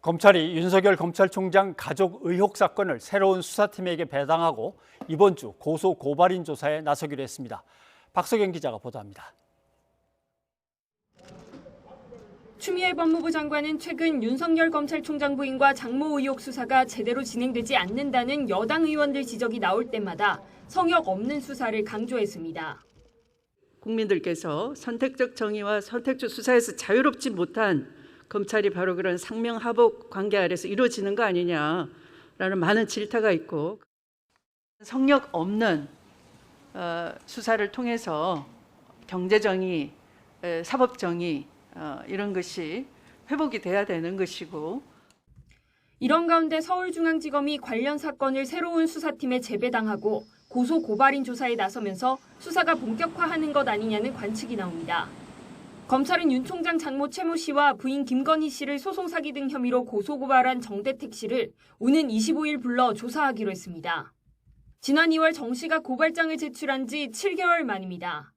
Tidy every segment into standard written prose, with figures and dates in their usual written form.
검찰이 윤석열 검찰총장 가족 의혹 사건을 새로운 수사팀에게 배당하고 이번 주 고소 고발인 조사에 나서기로 했습니다. 박석영 기자가 보도합니다. 추미애 법무부 장관은 최근 윤석열 검찰총장 부인과 장모 의혹 수사가 제대로 진행되지 않는다는 여당 의원들 지적이 나올 때마다 성역 없는 수사를 강조했습니다. 국민들께서 선택적 정의와 선택적 수사에서 자유롭지 못한 검찰이 바로 그런 상명하복 관계 아래서 이루어지는 거 아니냐라는 많은 질타가 있고, 성역 없는 수사를 통해서 경제정의, 사법정의 이런 것이 회복이 돼야 되는 것이고, 이런 가운데 서울중앙지검이 관련 사건을 새로운 수사팀에 재배당하고 고소 고발인 조사에 나서면서 수사가 본격화하는 것 아니냐는 관측이 나옵니다. 검찰은 윤 총장 장모 최모 씨와 부인 김건희 씨를 소송 사기 등 혐의로 고소 고발한 정대택 씨를 오는 25일 불러 조사하기로 했습니다. 지난 2월 정 씨가 고발장을 제출한 지 7개월 만입니다.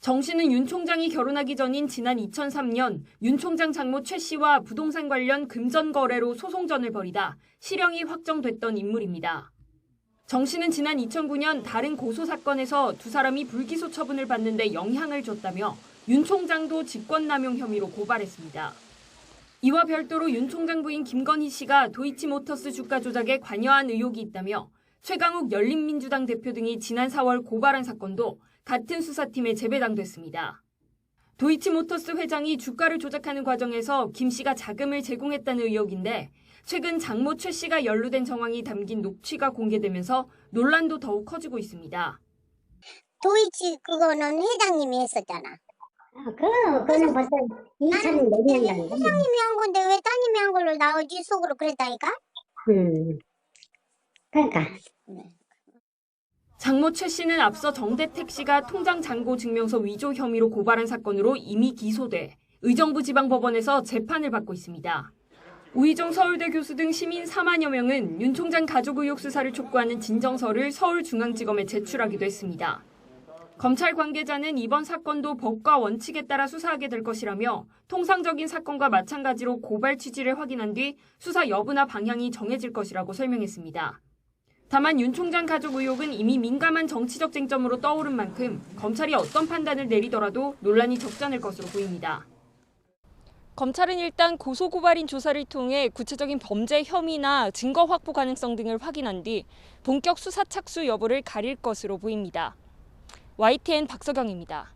정 씨는 윤 총장이 결혼하기 전인 지난 2003년 윤 총장 장모 최 씨와 부동산 관련 금전 거래로 소송전을 벌이다 실형이 확정됐던 인물입니다. 정 씨는 지난 2009년 다른 고소 사건에서 두 사람이 불기소 처분을 받는데 영향을 줬다며 윤 총장도 직권남용 혐의로 고발했습니다. 이와 별도로 윤 총장 부인 김건희 씨가 도이치모터스 주가 조작에 관여한 의혹이 있다며 최강욱 열린민주당 대표 등이 지난 4월 고발한 사건도 같은 수사팀에 재배당됐습니다. 도이치모터스 회장이 주가를 조작하는 과정에서 김 씨가 자금을 제공했다는 의혹인데 최근 장모 최 씨가 연루된 정황이 담긴 녹취가 공개되면서 논란도 더욱 커지고 있습니다. 도이치 그거는 회장님이 했었잖아. 그거는 벌써 2004년이라는 거. 회장님이 한 건데 왜 따님이 한 걸로 나오지? 속으로 그랬다니까? 그러니까. 장모 최 씨는 앞서 정대택 씨가 통장 잔고 증명서 위조 혐의로 고발한 사건으로 이미 기소돼 의정부 지방법원에서 재판을 받고 있습니다. 우희정 서울대 교수 등 시민 4만여 명은 윤 총장 가족 의혹 수사를 촉구하는 진정서를 서울중앙지검에 제출하기도 했습니다. 검찰 관계자는 이번 사건도 법과 원칙에 따라 수사하게 될 것이라며 통상적인 사건과 마찬가지로 고발 취지를 확인한 뒤 수사 여부나 방향이 정해질 것이라고 설명했습니다. 다만 윤 총장 가족 의혹은 이미 민감한 정치적 쟁점으로 떠오른 만큼 검찰이 어떤 판단을 내리더라도 논란이 적잖을 것으로 보입니다. 검찰은 일단 고소고발인 조사를 통해 구체적인 범죄 혐의나 증거 확보 가능성 등을 확인한 뒤 본격 수사 착수 여부를 가릴 것으로 보입니다. YTN 박석영입니다.